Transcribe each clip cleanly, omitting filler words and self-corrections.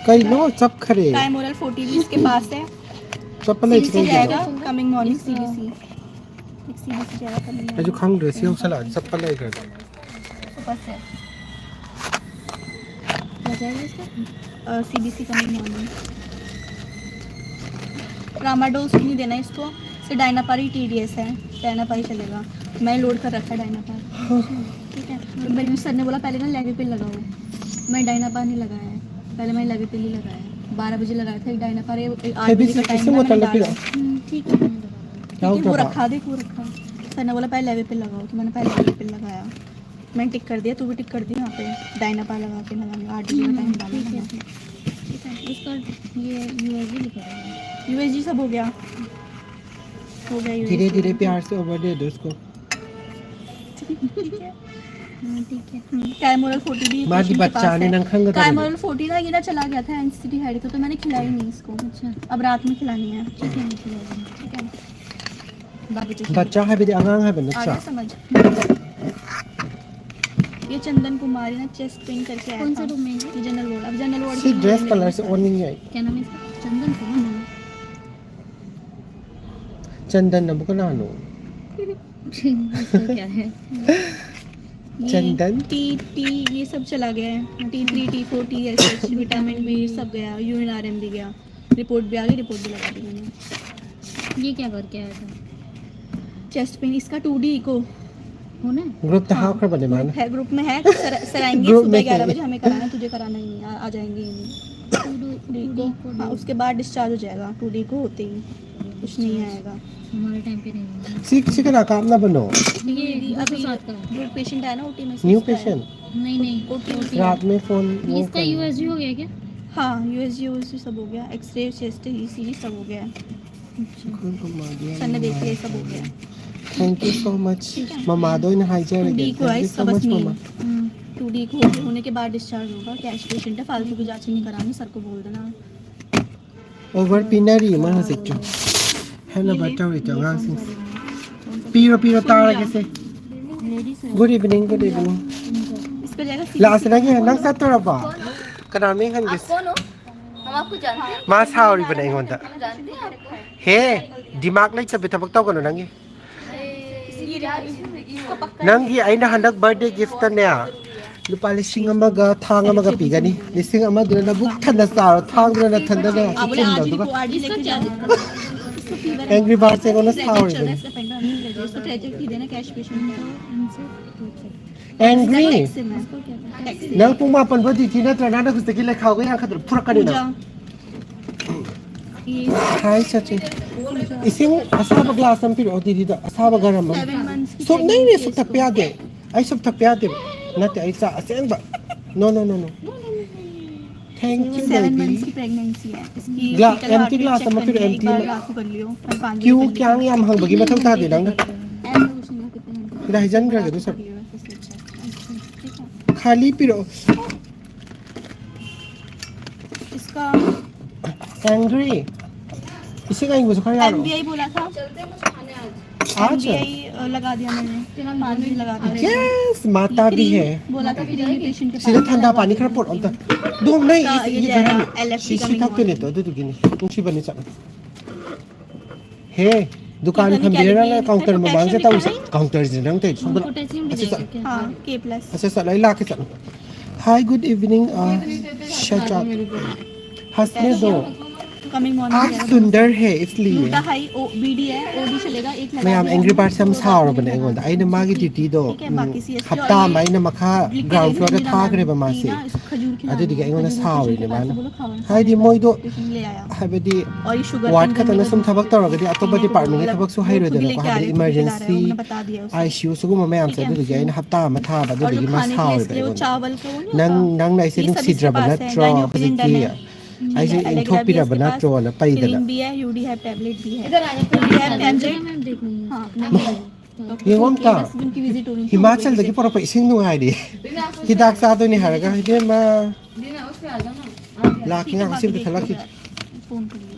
कई नो सब खरे time oral 40 भी इसके पास है। चप्पल सीबीसी जाएगा कमिंग मॉर्निंग सीबीसी जाएगा कमिंग जो खंग ड्रेस हो सला चप्पल ले कर सुपर से क्या जाएगा इसका सीबीसी कमिंग मॉर्निंग। ट्रामाडोल नहीं देना इसको, से डायनापारी टीडीएस है, डायनापारी चलेगा। मैं लोड कर रखा है डायनापार, ठीक है। तो मेरे सर ने बोला पहले ना लेविपिल लगाओ, मैं डायनापार नहीं लगाया है, पहले मैं लेविपिल ही लगाया है। 12 बजे लगाया था एक डायनापार, 8 बजे का टाइम था मैंने डाला। ठीक है वो रखा दे, वो रखा। सर ने बोला पहले लेविपिल लगाओ, तो मैंने पहले लेविपिल लगाया। मैंने टिक कर दिया, तू भी टिक कर दिया यहाँ पे डायनापार लगा के लगाऊंगा। 8 बजे का टाइम डाला। ठीक है इसका ये यूएसजी लिखा है, यूएसजी सब हो गया धीरे धीरे प्यार से ओवर दे दो उसको। ठीक है टाइम ओरल 40 भी मां की बच्चा ने नंग खंग टाइम ओरल 40 ना ये ना चला गया था एनसीटी हेड तो मैंने खिलाई नहीं इसको। अच्छा अब रात में खिलानी है। ठीक है ठीक है बच्चा है भी अंगांग है बच्चा आगे समझ। ये चंदन कुमारी ना चेस्ट पेन करके आया। कौन सा रूम में है? ये जनरल वार्ड। अब जनरल वार्ड सी ड्रेस कलर से और नहीं है। क्या नाम है इसका? चंदन कुमार। चंदन नब को नानो क्या है चंदन टी ये सब चला गया है। T3 T4 TSH vitamin B सब गया, यूरिन आरएम भी गया, रिपोर्ट भी आ गई, रिपोर्ट भी लगा दी मैंने। ये क्या करके आया था? चेस्ट पेन इसका 2D इको होना है। ग्रुप तो हां कर बने मान है, ग्रुप में है। सर आएंगे सुबह 11 बजे, हमें कराना, तुझे कराना ही नहीं, आ जाएंगे ही नहीं। 2D को हाँ उसके बाद डिस्चार्ज हो जाएगा। 2D को होते ही कुछ नहीं आएगा हमारे टाइम पे नहीं। सीख ना काम ना बनो। ये अभी जो पेशेंट आया ना ओटी में, न्यू पेशेंट नहीं ओटी रात में फोन इसका यूएसजी हो गया क्या? हाँ यूएसजी सब हो गया, एक्सरे चेस्ट ईसीजी सब हो गया। सर ने देख लिया सब हो गया। Thank you so much mama दो इन हाइजर thank you so much mama. 2D को होने के बाद डिस्चार्ज होगा। कैश पेशेंट है, फालतू की जांच नहीं करानी, सर को बोल देना। ओवर पिनरी मन हो सकते है ना बच्चा हुई तो गांग सिंह पीरो तारा कैसे। गुड इवनिंग इस पे जाएगा लास्ट लगे नंग साथ तो रबा कनाल में खन किस कौन हो? हम आपको जानते हैं। मां सावरी बनाई होता हम जानते हैं आपको। हे दिमाग नहीं सब थबक तो कनो नंगी नंगी आइना हंडक बर्थडे गिफ्ट ने लुपा लिसिंग अमगा थांग अमगा पीगनी लिसिंग अमदुना बुक थन सारो थांग दुना थन दना चिकिन दो एंग्री बर्ड से कोना सावरी एंग्री नंग पुंग मापन बदी की नत्र नाना कुछ तकी लेखाओ गया खतर फुरकनी ना हाय सचे इसिंग असाब ग्लास हम पिरो दीदी दा असाब गरम सब नहीं सब थप्या दे आई सब थप्या दे नते आई सा असेंग बा नो थैंक यू 7 months की प्रेगनेंसी है इसकी। ग्लास एम्प्टी ग्लास हम फिर एम्प्टी क्यों क्या हम हंग बगी मथम ता दे नंग राइजन कर दो सब खाली पिरो इसका एंग्री इसे कहीं कुछ खाया एमबीआई बोला था चलते कुछ खाने आज एमबीआई लगा दिया मैंने, पानी लगा दिया। यस माता भी है बोला था फिर पेशेंट के सीधा ठंडा पानी खरा पोट अंत दूम नहीं ये गरम एलएफटी शीशी तक तो नहीं तो दे दुगिनी ऊंची बनी चल हे दुकान हम बेरा ना काउंटर में मांग से ताऊ काउंटर से नंग ते हां के प्लस अच्छा चल ला के चल hi good evening shut up हंसने दो कमिंग आज मॉर्निंग सुंदर है इसलिए का हाई ओ बीडी है, ओडी चलेगा एक लगा। मैं हम एंग्री बर्ड से हम सावर बने गोंदा आई ने मागी टीटी दो हफ्ता में ने मखा ग्राउंड फ्लोर का था करे बमा से अदे दिगे एंगोना सावर ने मान हाय दी मोय दो ले आया हाबेदी और ये शुगर वार्ड का तना सुम थबक तौरगदी अतोबा डिपार्टमेंट ने थबक सु हाइरो दे को हाबे इमरजेंसी आईसीयू सुगु ममे आम से दिगे आई हफ्ता में था बदे दिगे मा सावर बे चावल को नंग नाइ से सिद्रा बना ट्रो हजिकी ऐसे इंथोपिरा बना ट्रो ना पैदला भी है, यूडी है, टैबलेट भी है। इधर आ टैबलेट हां ये वंता हिमाचल दगी पर इसिंग नुआई दि हिदाक सा तो नि हारगा हिदे मा लाकिंग आ सिम थला कि फोन कर लियो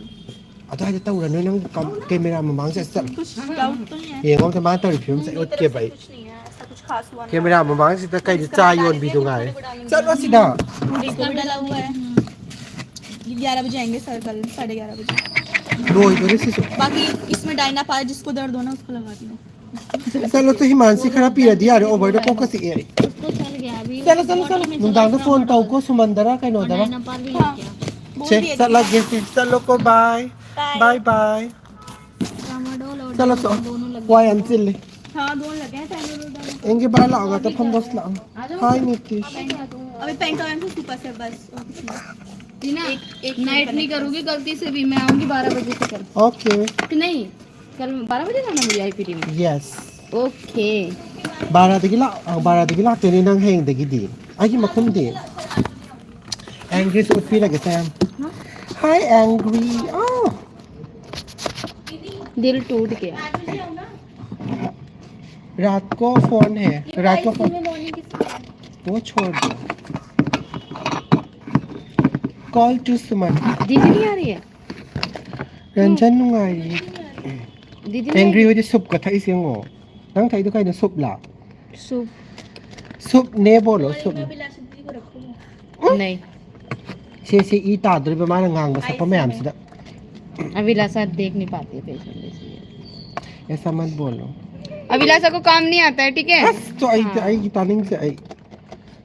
अदा जे ताउ रन नंग कैमरा में मांग से चल कुछ डाउट तो नहीं है। ये गम ते मा तो फिल्म से उठ के भाई कुछ नहीं है ऐसा कुछ खास हुआ नहीं। कैमरा में मांग से त कई चा योन भी दूंगा चल बस सीधा यूडी को भी डाला हुआ है 11 बजे आएंगे सर कल 11:30 बजे रोई तो रिसी सो बाकी इसमें डायना पार जिसको दर्द होना उसको लगा दियो चलो तो हिमांशी खरा पिया दिया रे ओवर द कोकस ए उसको चल गया अभी चलो चलो चलो नुदांग फोन ताऊ को सुमंदरा कहीं नो दरा डायना पार भी हाँ क्या चेक चलो गेसे चलो को बाय बाय बाय ट्रामाडोल और चलो सो दोनों लगे वाई अंचिल हाँ दोनों लगे हैं टाइम एंगे बाय लाओगा तो हम दोस्त लाओ हाय नीतीश अभी पेंट और एम सुपर से बस और कुछ नहीं। टीना एक नाइट नहीं करूंगी गलती से भी मैं आऊंगी 12 बजे से कल ओके कि नहीं कल 12 बजे जाना मुझे आईपीटी में यस ओके 12 दगी ला तेरे नंग हेंग दगी दी आगी मखुम दे एंग्री से उठपी लगे सैम हाय एंग्री ओह दिल टूट गया रात को फोन है रात को फोन वो छोड़ दो कॉल टू सुमन दीदी नहीं आ रही है रंजन नुंगाई दीदी एंग्री हो जे सुप का था इसे ngो नंग थाई तो kai सुप ला सूप सुप ने बोलो सुप नहीं से ई तादर बे माना ngang ba sapa mayam sida अभिलाषा देख नहीं पाती है पेशेंट इसलिए ऐसा मत बोलो अभिलाषा को काम नहीं आता है ठीक है बस तो आई की तानिंग से आई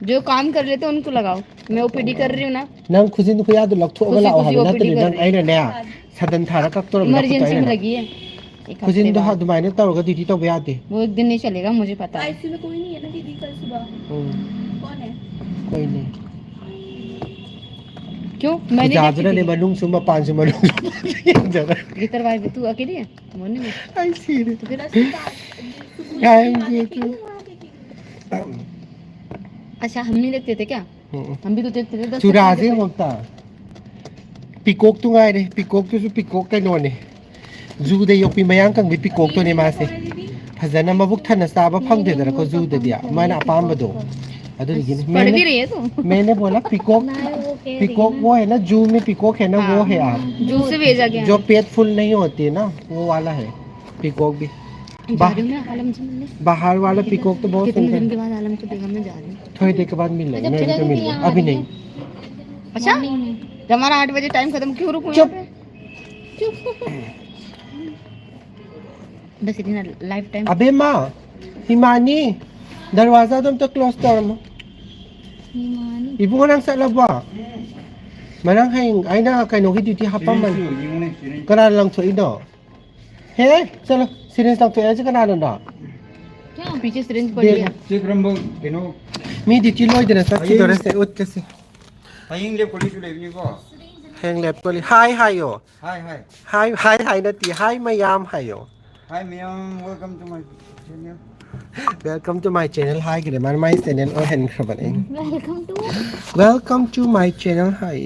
जो काम कर लेते हैं उनको लगाओ मैं ओपीडी कर रही हूँ ना नंग खुजिन खुया दो लग थो बला खुशी हाल ना OPD तो कर नंग आई ने सदन थारा का तो इमरजेंसी में लगी है एक खुजिन हफ्ते तो बाद। हाथ मायने तौर ड्यूटी तो बया दे वो एक दिन नहीं चलेगा मुझे पता है आईसीयू में कोई नहीं है ना दीदी कल सुबह कौन है कोई नहीं क्यों मैंने जादरा ने मनुंग सुमा 5 मनुंग जरा ये करवाए दे तू अकेली है मोनी में आई सी रे तो फिर अच्छा हम नहीं देखते थे क्या हम भी तो देखते थे 10 चुरा से होता पिकोक तो गाय रे पिकोक तो पिकोक kai no ne जू दे योपी मयांग कंग भी पिकोक तो ने मासे फजना मबुक थना साबा फंगदे दरा को जू दे दिया माना अपाम बदो अदु लिगिन पढ़ भी रही है तू मैंने बोला पिकोक वो है ना जू में पिकोक है ना वो है आप जू से भेजा गया जो पेट फुल नहीं होती है ना वो वाला है पिकोक भी जा रही हूँ मैं आलम से मिलने बाहर वाला पिकोक तो बहुत कितने सुंदर दिन के बाद आलम को देखा मैं जा रही हूँ थोड़ी देर के बाद मिल लेंगे नहीं तो मिल लेंगे अभी नहीं अच्छा जब हमारा 8 बजे टाइम खत्म क्यों रुकूं चुप। यहाँ पे बस इतना लाइफ टाइम अबे माँ हिमानी दरवाजा तुम तो क्लोज कर mo ibu ko nang sa laba manang hayng ay na kay no duty hapam man kana lang to ino he chalo serious lang to ay kana na क्या पीछे सिरिंज पड़ी है mi duty loy din sa ki dore se ut kasi Haying lep ko dito lep niyo ko. hang lep ko li hi hi yo Hi, hi. hi na ti hi mayam hi yo Hi, Miyam. Welcome to my channel. welcome to my channel hi gide man my channel or hen khaban eng welcome to welcome to my channel hi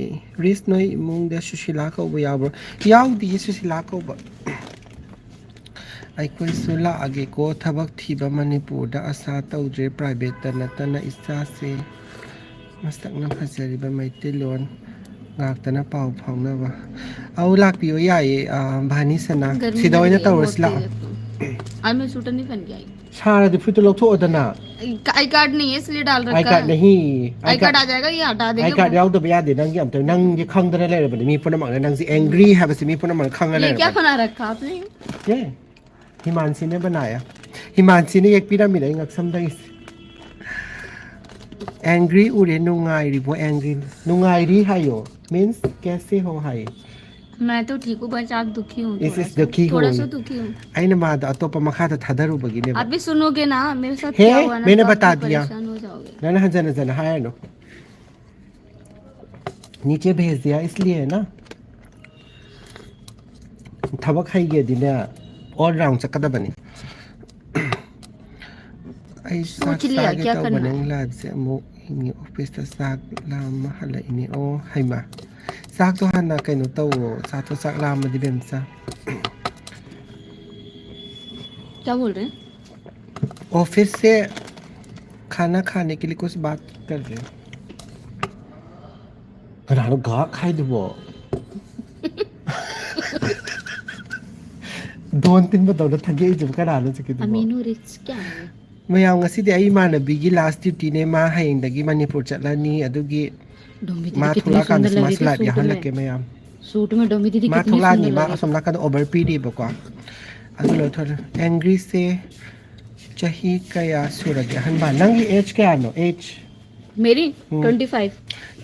ris noi mung de sushila ko bu yaw yaw di sushila ko ba ai koi sula age ko thabak thiba manipur da asa tawdre private ta natana isa se mastak na phajari ba mai telon ngak ta na pau phang na ba au lak pi o yai bhani sana sidoi na tawrs la आज मैं sweater नहीं पहन के आई sara de futu lok tho odana I card नहीं है इसलिए डाल ai रखा card है nahi आई कार्ड आ जाएगा ये हटा ai देंगे card yaw to ba ya de nang yam to nang ye khang da la ba mi puna mang nang si angry ha ba si mi puna mang khang la ये क्या बना रखा आपने ये हिमांशी ने बनाया हिमांशी ने एक पिरामिड है ngak sam dai angry ure nungai ri bo angry nungai ri hayo means कैसे हो हाय मैं तो ठीक हूँ बस आप दुखी हूँ This is the key थोड़ा hole. सा दुखी हूँ aina ma da atopa makha da thadaru bagi ne आप भी सुनोगे ना मेरे साथ हे, क्या हुआ ना मैंने तो आप बता भी दिया। परेशान हो जाओगे ना ना जन जन हाय नो नीचे भेज दिया इसलिए है ना थबक है ये दिन ऑल राउंड सकदा बनी ai सोच लिया क्या करना है। बनें लाइव से मो इनी ऑफिस ता साक लाम हला इनी ओ हाइमा साक तो हना कइनो तो सा तो साक लाम मदि बेमसा क्या बोल रहे हैं ऑफिस से खाना खाने के लिए कुछ बात कर रहे हैं 그나로 가 카이드보 दोन तीन बतौर थगे जब कनानो चके दो अमीनो रिच क्या है मयाम ngasi de ai mana bigi last duty ne ma hayeng dagi manipur chatlani adugi डोमी मा दीदी थोड़ा कितनी कान सुंदर लग मा रही स्लाइड थी या सूट हलके में मैम सूट में डोमी दीदी मा कितनी थोड़ा सुंदर नि मा लग रही असम नाकन ओवर पीडी बको अदु लो थोड़ा एंग्री से चाही कया सुरगे हनबा नंगी एज क्या नो एज थी मेरी 25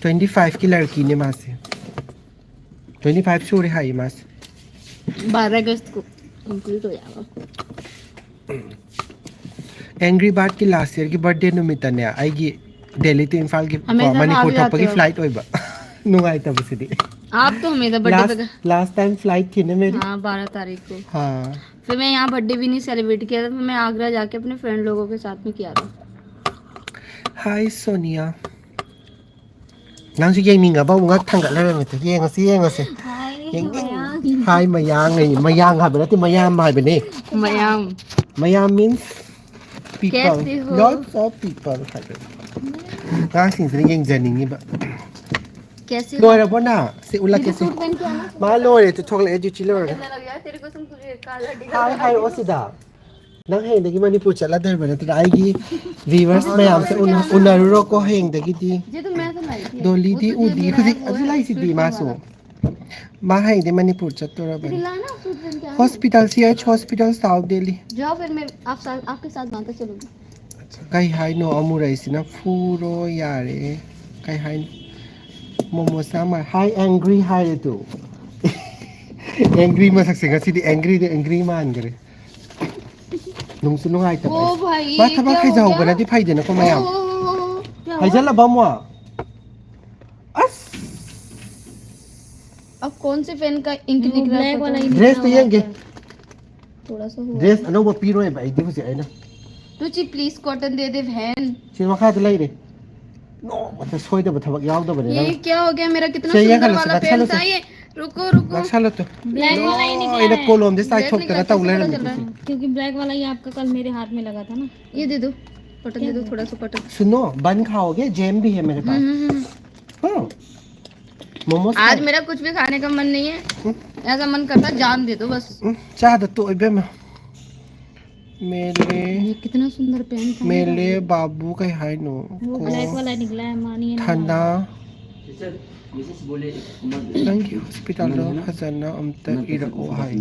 25 की लड़की ने मां से 25 सूर्य हाई मास 12 अगस्त को कंप्लीट हो जाएगा एंग्री बर्ड की लास्ट ईयर की बर्थडे नुमितने आईगी दिल्ली टू इम्फाल की हमेशा मणिपुर भाग थोप जाते की हो। फ्लाइट होइबा नुंगाई तब से दी आप तो हमेशा बर्थडे पे लास्ट टाइम फ्लाइट थी ना मेरी हाँ 12 तारीख को हाँ फिर मैं यहाँ बर्थडे भी नहीं सेलिब्रेट किया था फिर मैं आगरा जाके अपने फ्रेंड लोगों के साथ में किया था हाय सोनिया नंसु येंनिंगा बा ngak thanggat le me yengasi हाय मयांग नहीं मयांग हाबे नते मयाम हाबे ने मयाम मयाम means people कैसे हो? lots of people हाबे का सिंह से येंजनिंगी बा कैसे हो? लोरे ना से उला कैसे सूट पहन के आना मा लोरे तो थोक ले जुची लोरे लग यार तेरे को तुझे काला हाय हाय ओसिदा नंग हेंदगी मणिपुर चला दर बने तो आईगी व्यूअर्स मयाम से उनरुरो को हेंदगी दी ये तो मैं तो लाई थी डोली दी उदी खुदी अजलाई सी दी मासो मा हेंदे मणिपुर चतोरा बने दिलाना सूट पहन के आना hospital CH hospital south Delhi जाओ फिर मैं आपके साथ वहाँ तक चलूंगी कई हाय नो अमुराइसिना फूरो यारे कई हाय मोमो सामा हाय एंग्री हाय तो एंग्री मा सक्से गसिदी एंग्री मान करे नुंसु नुंगाई तब ओ भाई मा थबा खाइ जाउ बना दि फाइ देना को मायाम हाय जला बमवा अस अब कौन से पेन का इंक निकला ब्लैक वाला ही ड्रेस तो येंगे थोड़ा सा हुआ ड्रेस अनो पीरो है भाई दिवसे आइना रुचि प्लीज कॉटन दे दे बहन सिरमा खा तो लई रे नो मतलब सोई दे थबक याव दे बने ये क्या हो गया मेरा कितना चाहिए सुंदर खाला वाला से, पेन खाला था से। ये रुको रुको नक्शा लो तो ब्लैक वाला ही निकला इधर कोलम दे साइड Black ठोक निकला, तना कैसे उले पता रे चल रहा है? क्योंकि ब्लैक वाला ही आपका कल मेरे हाथ में लगा था ना ये दे दो कॉटन दे दो थोड़ा सा कॉटन सुनो बन खाओगे जैम भी है मेरे पास हाँ मोमोस आज मेरा कुछ भी खाने का मन नहीं है ऐसा मन करता जान दे दो बस चाह दो तो इबे में मेरे ये कितना सुंदर पेन था मेरे बाबू का हाय नो वो ब्लैक वाला निकला है मानिए ना ठंडा नंगी हॉस्पिटल लो खजाना अमता इरा ओ हाय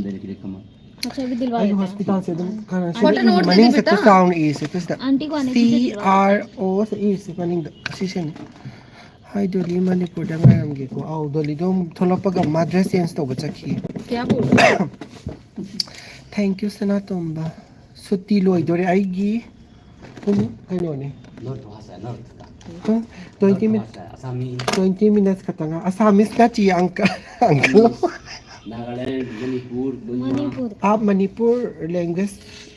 अच्छा अभी दिलवा आई देते हैं हॉस्पिटल से तुम करना Photo note दे मनिंग दे से बेटा। तो साउंड ई से तो आंटी को आने सी दीजिए दिलवा आर ओ से ई से मनिंग सीशन हाय डोली मणिपुर दा ngayamge ko au doli dom tholopaga madras change to bachaki क्या बोल रहे हो? thank you sana tomba sutti loi dore aigi kun kaino ne 20 minutes 20 minutes katanga assamese ka chi uncle Nagaland Manipur Manipur आप Manipur language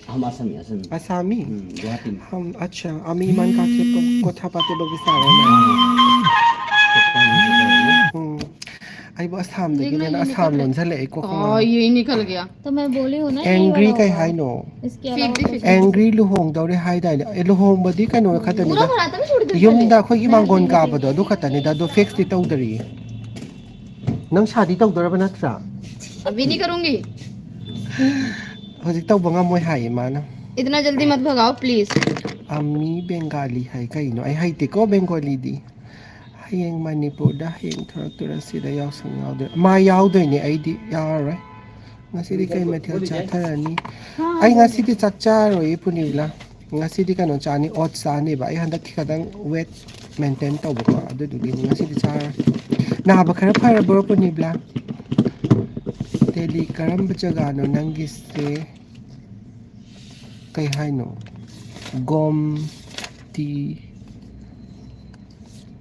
हम असमी असमी आसामी गुवाहाटी में हम अच्छा आमी मन का के कोठा पाते बगिसारा ना आई बस हम देखिए ना असम लोन से ले को हाँ यही निकल गया तो मैं बोली हूँ ना यही एंग्री वाला kai होगा। hai no इसके फेंक अलावा दे कुछ फेंक एंग्री लुहोंग दौरे हाय दाइ लुहोंग बदी कनो खतनी पूरा दा भरा था मैं छोड़ दे ꯌꯨꯝꯗ ꯑꯩꯈꯣꯏꯒꯤ ꯃꯥꯡꯒꯣꯟ ꯀꯥꯕꯗꯣ ꯑꯗꯨ ꯈꯛꯇꯅꯤꯗ ꯑꯗꯣ ꯐꯤꯛꯁꯇꯤ ꯇꯧꯗꯔꯤ ꯅꯪ ꯁꯥꯗꯤ ꯇꯧꯗꯣꯔꯕ ꯅꯠꯇ꯭ꯔꯥ अभी नहीं करूंगी ꯍꯧꯖꯤꯛ ꯇꯧꯕ ꯉꯝꯃꯣꯏ ꯍꯥꯏꯌꯦ ꯃꯥꯅ इतना जल्दी मत भगाओ प्लीज ꯑꯃꯤ ꯕꯦꯡꯒꯥꯂꯤ ꯍꯥꯏ ꯀꯩꯅꯣ ꯑꯩ ꯍꯩꯇꯦꯀꯣ ꯕꯦꯡꯒꯣꯂꯤꯗꯤ ꯍꯌꯦꯡ ꯃꯅꯤꯄꯨꯔꯗ ꯍꯌꯦꯡ ꯊꯣꯔꯛꯇꯣꯏꯔꯥ ꯁꯤꯗ ꯌꯥꯎꯁꯪ ꯌꯥꯎꯗꯣꯏꯔꯥ ꯃꯥ ꯌꯥꯎꯗꯣꯏꯅꯦ ꯑꯩꯗꯤ ꯌꯥꯎꯔꯔꯣꯏ ꯉꯁꯤꯗꯤ ꯀꯩ ꯃꯊꯦꯜ ꯆꯥꯊꯔꯅꯤ ꯑꯩ ꯉꯁꯤꯗꯤ ꯆꯥꯛ ꯆꯥꯔꯣꯏ ꯄꯨꯅꯤꯕꯂꯥ ꯉꯁꯤꯗꯤ ꯀꯩꯅꯣ ꯆꯥꯅꯤ ꯑꯣꯠ ꯆꯥꯅꯦꯕ ꯑꯩ ꯍꯟꯗꯛ ꯈꯤꯇꯪ ꯋꯦꯠ ꯃꯦꯟꯇꯦꯟ ꯇꯧꯕꯀꯣ ꯑꯗꯨꯗꯨꯒꯤꯅꯤ ꯉꯁꯤꯗꯤ ꯆꯥꯔꯣꯏ ꯅꯥꯕ ꯈꯔ ꯐꯔꯕ꯭ꯔꯣ ꯄꯨꯅꯤꯕꯂꯥ ꯗꯦꯜꯂꯤ ꯀꯔꯝꯕ ꯖꯒꯥꯅꯣ ꯅꯪꯒꯤꯁꯦ ꯀꯩ ꯍꯥꯏꯅꯣ ꯒꯣꯝꯇꯤ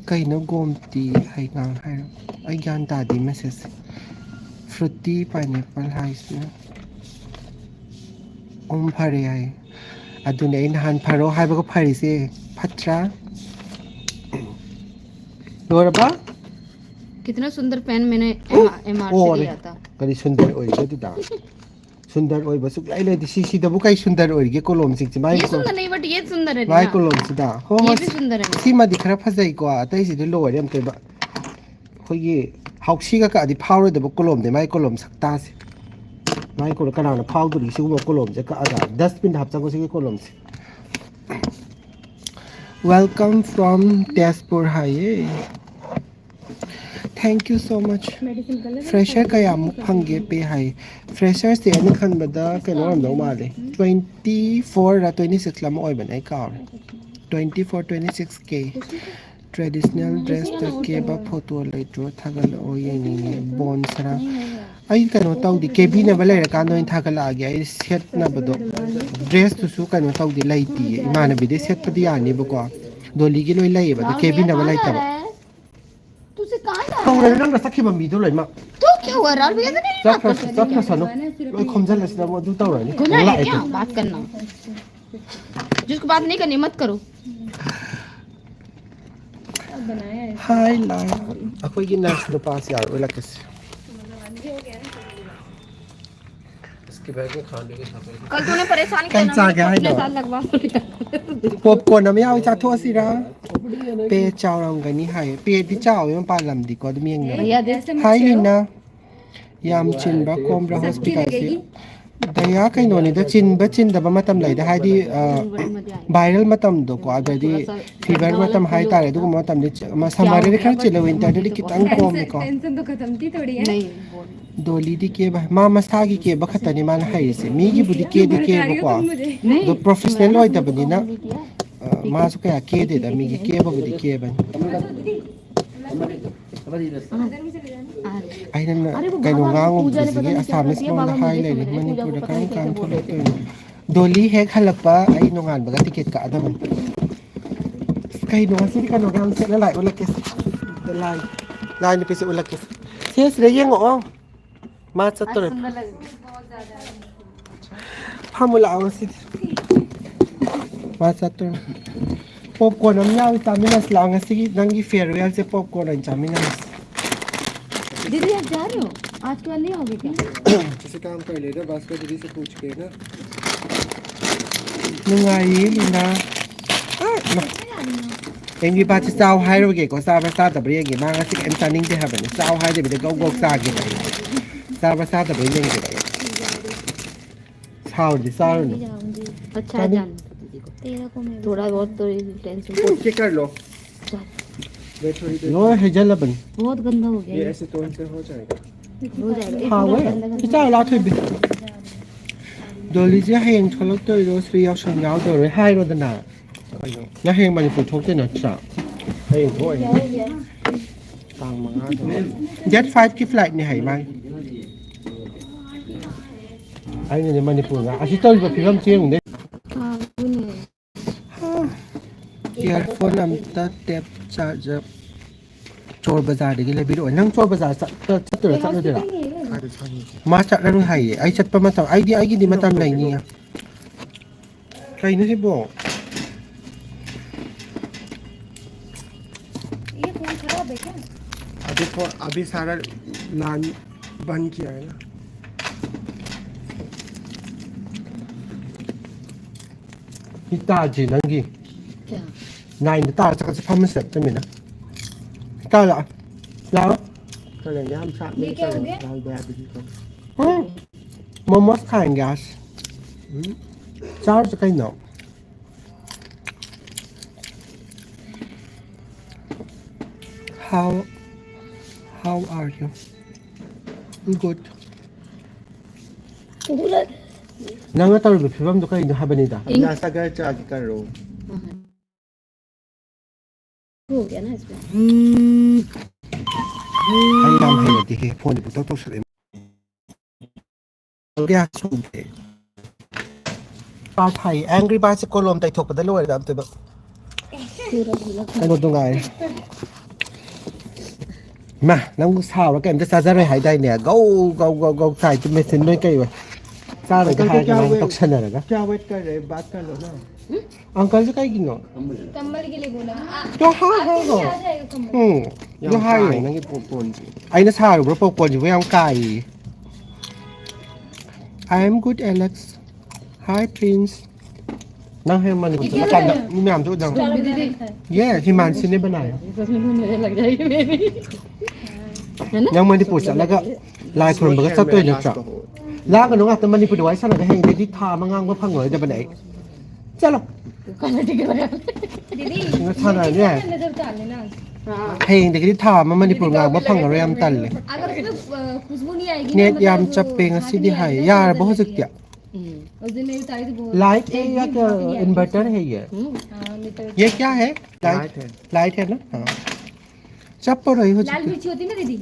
ꯀꯩꯅꯣ ꯒꯣꯝꯇꯤ ꯍꯩꯉꯥꯡ ꯍꯥꯏꯔꯣ ꯑꯩ ꯒ꯭ꯌꯥꯟ ꯇꯥꯗꯦ ꯃꯦꯁꯦꯖꯁꯦ ꯐ꯭ꯔꯨꯇꯤ ꯄꯥꯏꯅꯦꯄꯜ ꯍꯥꯏꯁꯤꯅ ꯐꯔꯦ ꯍꯥꯏ ꯑꯗꯨꯅꯦ ꯑꯩ ꯅꯍꯥꯟ ꯐꯔꯣ ꯍꯥꯏꯕꯒ ꯐꯔꯤꯁꯦ ꯐꯠꯇ꯭ꯔꯥ लोरबा कितना सुंदर पेन मैंने एमआर से लिया था करी सुंदर ओइगे दुदा सुंदर ओइ बसु लाई लाई दिसी सी दबु काई सुंदर ओइगे कोलम सिक माई ये सुंदर नहीं बट ये सुंदर है माई ना कोलम सिदा हो ये भी सुंदर है सी मा दिखरा फजै को अतै सि लोरे हम तेबा खोगी हाउसी का आदि फावरे दबु कोलम दे माई कोलम सकता से माई कोल कनाना फावदुरी सिगुम कोलम जे का आदा डस्टबिन हापचांगो सिगे कोलम से welcome from Tezpur hi thank you so much fresher kaya muk phange pe hai fresher se ani khan bada kaino ram do male 24 ra 26 lam oi ban ai ka 24 26k traditional dress ta ke ba photo lai tro thagal o ye ni bon sara ai kaino tawdi kb na ba lai ra kan noin thagala age ai set na bado dress tu su kaino tawdi lai ti imana bi de set padi ani ba ko doli gi loi lai ba de kb na ba lai ta ba तुझे कहाँ जा tong ra nang ra sakhi ba mi do lai ma तो क्या हुआ राल भैया से नहीं Chắc sano. Ôi không dân là sao mà du tàu rồi. गुना है क्या बात करना जिसको बात नहीं करनी मत करो Hai lai. Aku ingin nas do pas yaar. Ola kes. इसके बैग में खाने के साथ कल तूने परेशान किया कंचा ना क्या है अपने ना? साथ लगवा popcorn na miao cha tho sira. Pe chao rang ga ni hai. Pe di chao yong pa lam di ko mieng na. भैया दे Hai Lina. Yam chin ba kom ra hospital se. Daya kai no ni da chin da ba matam lai da hai di viral matam do ko aga di fever matam hai ta re du matam di ma samar re khar chile winter di kitang kom ko नहीं doli di ke ba ma masa gi ke ba khata ni man hai se mi gi budi ke di ke ba ko do professional loi da bani na ma su ka ke de da mi gi ke ba budi ke ba ai nan kai no ngang um ji gi asamis mo na hai le ni manipur da kan kan thole to doli he khalak pa ai no ngan ba ga ticket ka da man kai no si kan no gam se la lai ola kes lai ni pe se ola kes ses re yeng o ma cha to phamula ang si ma cha to popcorn am yaw chaminas lang si nangi farewell se popcorn an chaminas दीदी आप जा रहे हो आज के बाद नहीं होगी क्या किसी काम कर लेना बस को दीदी से पूछ के ना nungai lina em gi ba chi sao hai ro ge ko sa ba sa ta bre ge ma ga si em sa ning de ha ba ni sao hai de bi de go go sa ge ba sa ba sa ta bre ning ge ba sao di sao no अच्छा जान दीदी को तेरा को मैं थोड़ा बहुत तो टेंशन पूछ के कर लो वे थोड़ी देर लो है जल बन बहुत गंदा हो ये गया ऐसे टोन से हो जाएगा हो जाएगा हाँ वे इतना ला थे भी डोली से हेंग थोड़ा तो रो स्त्री याव शन याव तो रे हाई रो दना या हेंगมันฟูทกเตนะจ้ะเฮ้ยโหยตังมาjet 5 की फ्लाइटนี่ให้มั้ยไอ้นี่มันปูนะอาทิตย์ต้นกับพี่ลำเชียงเด้ हाँ वो नहीं ईयरफोन अमता टेप चार्जर चोर बाजार दगी ले बिरो नंग चोर बाजार चतुर चलो देरा मा चटरु हाय आई चटप मत आई दी दी मतम नै नि कहीं नहीं बो ये फोन खराब है क्या अभी सारा लाइन बंद किया है ना हिताजी नंगी क्या nine ताจะจะพามันเสร็จจะมีนะก็ละแล้วก็เลยย่ามชาไม่ก็เลยเราแบบนี้ก็โมโมสขายก๊าซจ้าจะใกล้หนอ how are you good nang nga tawag bifam do kayo habanida nasa ga chagi karo हो गया ना इसमें ay lam hay na dihe phone bu to sa rin gya sube pa thai angry ba sa kolom tai thok pa da loy dam te ba ay mo do ngai ma nang sao ra kem ta sa ra hai dai ne go sai tu me sin noi kai wa sa ra ga hai ga tok san ra ga क्या wait कर रहे बात कर लो ना uncle से kai gingo कंबल के लिए बोला to ha ha go आ जाएगा कंबल yo hai nang gi pon ai na sa ru bro pon ji yang kai I am good Alex hi prince nang hai man ko kan ni nam to dang yeah himan sin ne banaya लग जाएगी मेरीยังมันที่ปูจัดแล้วก็ลายคนมันก็ซัดตัวอย่างจับล้างกันน้องอ่ะแต่มันที่ปูไว้สั่นก็ให้ดิทามังงว่าพังเหรอจะไปไหนเจ้าหรอ दीदीงั้นท่านอะไรเนี่ย नजर डाल लेना ꯍꯌꯦꯡꯗꯒꯤꯗꯤ ꯊꯥ ꯑꯃ ꯃꯅꯤꯄꯨꯔ ꯉꯥꯡꯕ ꯐꯪꯉꯔꯣꯏ ꯌꯥꯝ ꯇꯜꯂꯦ अगर उसमें खुशबू नहीं आएगी नेट याम चप्पे ngasidi हाय यारबो हजक्तिया उस दिन मेरी ताई तो बहुत लाइट है या क्या इन्वर्टर है ये क्या है लाइट है ना हाँ चप्पो रही हो लाल मिर्ची होती है ना दीदी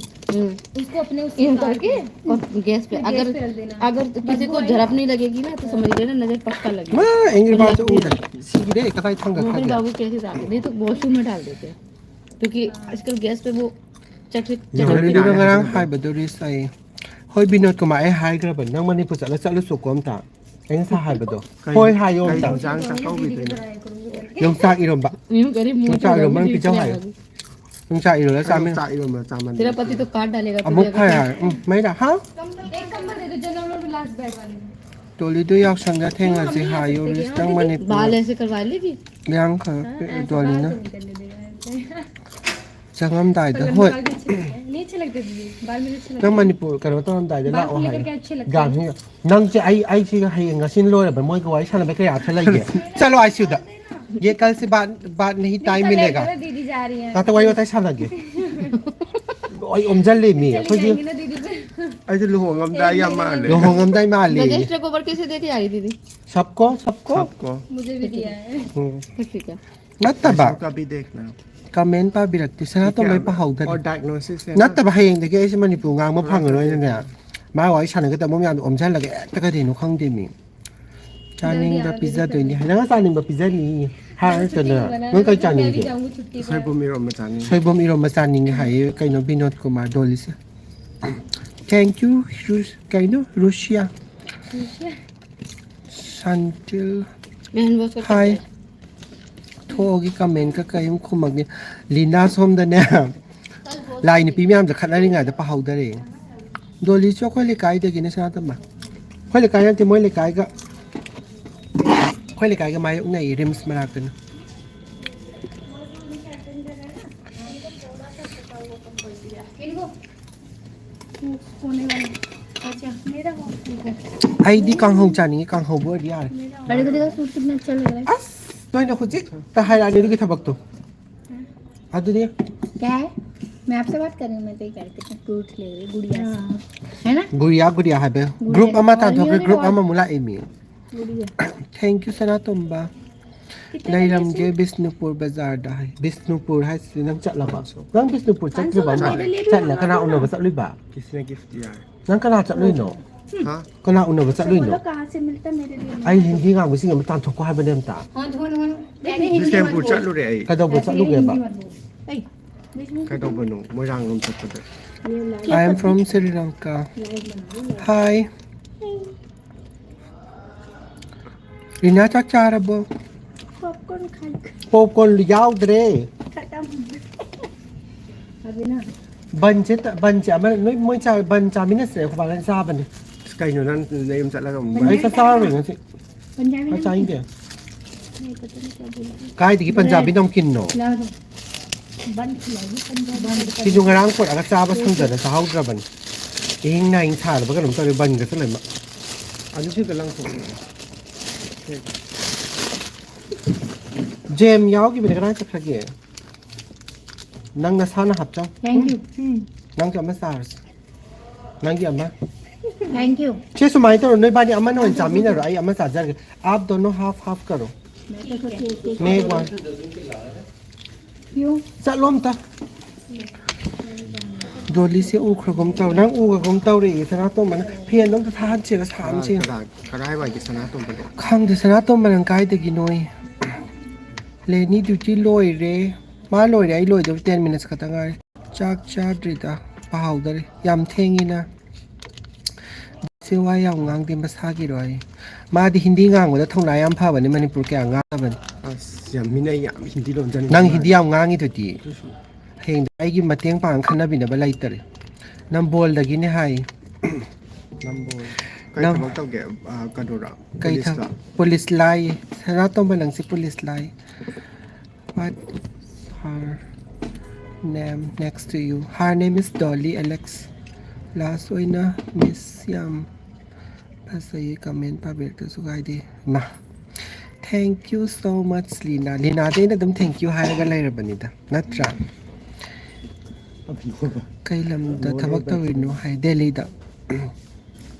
उसको अपने उससे यूं काट करके और गैस पे अगर पे रख देना। अगर किसी को झड़प नहीं लगेगी ना तो समझ लेना नजर पक्का लगी 마 앵글 바저 우다 시기래 कताई थंगा वो खा मेरे गया बाबू कैसे डाल देते तो वॉशरूम में डाल देते हैं क्योंकि आजकल गैस पे वो चटक जोली दो ngarang hai badu ri sai hoi binot ko ma ai hai gra ban nang mani pu chala chalu su kom ta eng sa hai badu hoi hai yom ta jang sa kau bi yom sa irom ba यूं करे मुंह yom sa irom man pi chau hai yom sa irom la sa me तेरा पति तो काट डालेगा तुझे amuk अगर- hai mai da ha एक कम्बल दे दो जनरल और लास्ट बैग वाले जोली दो yak sang ga thenga si ha yo ri nang mani pu बाल ऐसे करवा लेगी yang ka जोली na changam dai da hoi नहीं अच्छे लगते दीदी बाल मेरे अच्छे लगते nang mani pu ka ro tam dai da la o बाल hai लेकर के अच्छे लगते gang hi nang che ai si ga hai nga sin lo ba moi ko ai sana ba ka ya thala ye chalo ai siu da ये कल से बात नहीं टाइम मिलेगा हैं दीदी जा रही हैं ना तो वही होता है साला के ओए ओमजल ले मी चली जाएंगी ना दीदी पे Ay, sa luhong am daya mali. यो होंगम दाई माली रजिस्टर को किसे देती आ रही दीदी सबको सबको Ko. मुझे भी दिया है ठीक है नत्तबा Ka bi dekna. कमेंट पा बिरक्ति सना तो मैं पहाउदा Or diagnosis. नत्तबा हयेंग दे के मणिपुर गांग म फंग रोय ने मा वाई सान के त मम यान ओमजल लगे त का देनु खंग दे मी चानिंग द पिज्जा दोनी है ना चानिंग ब पिज्जा नी हा त न मन कई चानिंग के जाऊंगी छुट्टी Soy bumiro matani. सोइबम इरो म चानिंग हाय कइनो विनोद कुमार डोलिस थैंक यू कइनो रुसिया संटिल बहन वो उसका हाय थोगी कमेंट का कयम खुमग लीना सोम दने लाइन पी म्याम ज खनारिंगा द पहाउदरे डोली चो खोले काई दे गिने सा तमा खोले काई ते मोले काई का खोले काई का माय उनै रिम्स मराकन होने वाला अच्छा मेरा आईडी कांग हो चानी कांग हो बो यार बड़े को देखा सूट कितना अच्छा लग रहा है अस तोय न खुजी त हायरानी रुके थबक तो अदु दे क्या है मैं आपसे बात कर रही हूँ मैं तो ये कह रही थी फ्रूट ले रही गुड़िया से है ना गुड़िया है बे ग्रुप अमा ता थोके ग्रुप अमा मुला एमी थैंक यू सना तुमबा लैरमगे बिष्णुपुर बाजार दा है बिष्णुपुर है नंग चला बा नंग बिष्णुपुर चल बा चल कना उनो बा चलुई बा Kisna gift diya. नंग कना चलुई नो Ha? कना उनो बा चलुई नो कहाँ से मिलता मेरे लिए आई हिंदी गांग बिसिंग म तान थोको हाय बनेम ता हाँ धोन This time po chat lo re ay. कदो बो चलु गे बा Kay to bano. Mo rang rom chat pa. I am from Sri Lanka hi Rina chacharabo popcorn खा popcorn yaudre खत्म अभी ना बंचे अमर नोय मोय चा बन चा मिना से खबा लन सा बन Kay no nan name chat la ka mo. आई सा सा रे ngasi पंजाबी आ चाहेंगे काय दिगी पंजाबी दम किन्नो ला दो बन खिलाएगी पंजाबी कि जुंग रांग कोड अगर चा बस संजन सा हाउ द्रा बन इंग ना इंग छार बगन तो बन गस ले मा Ano siya galang po? जेम याव की बिना चखगे नंग नसाना हपचा थैंक यू नंग के मसाज नंग की अम्मा थैंक यू छे सुमाई तो नोय बानी अम्मा नो चामी ना आई अम्मा साजर आप दोनों हाफ हाफ करो ने वन क्यों चलोम ता डोली से उखरगम ताव नंग उगगम ताव रे सना तो मन फेन दम था छे साम छे Karay wa kisana to pa. खांग दे सना तो मन काय दे गिनोय लेनी ड्यूटी लोय रे मा लोय रे आई लोय दो 10 मिनट्स खता गाय चाक चाद्रिता पाउदर याम थेंगिना सेवा याम ngang दे मसा की रोय मा दि हिंदी ngang वदा थौना याम फाबने मणिपुर के nga बन As yam mina yam hindi lo jan. nang hindi याम ngang इ तुति हेंग आई की मतेंग पांग खना बिना बलाई तरे नम बोल दगी ने हाय Number. Kay to tawag ke kadura. कई था पुलिस लाई सना तो बलंग से police lie what her name next to you her name is Dolly Alex last oina miss yam basta ye comment pa berto sugay de ma thank you so much Lina Lina de na dum thank you hay ga lai rabanida natra Kay lamda tabak tawino hay Delhi da.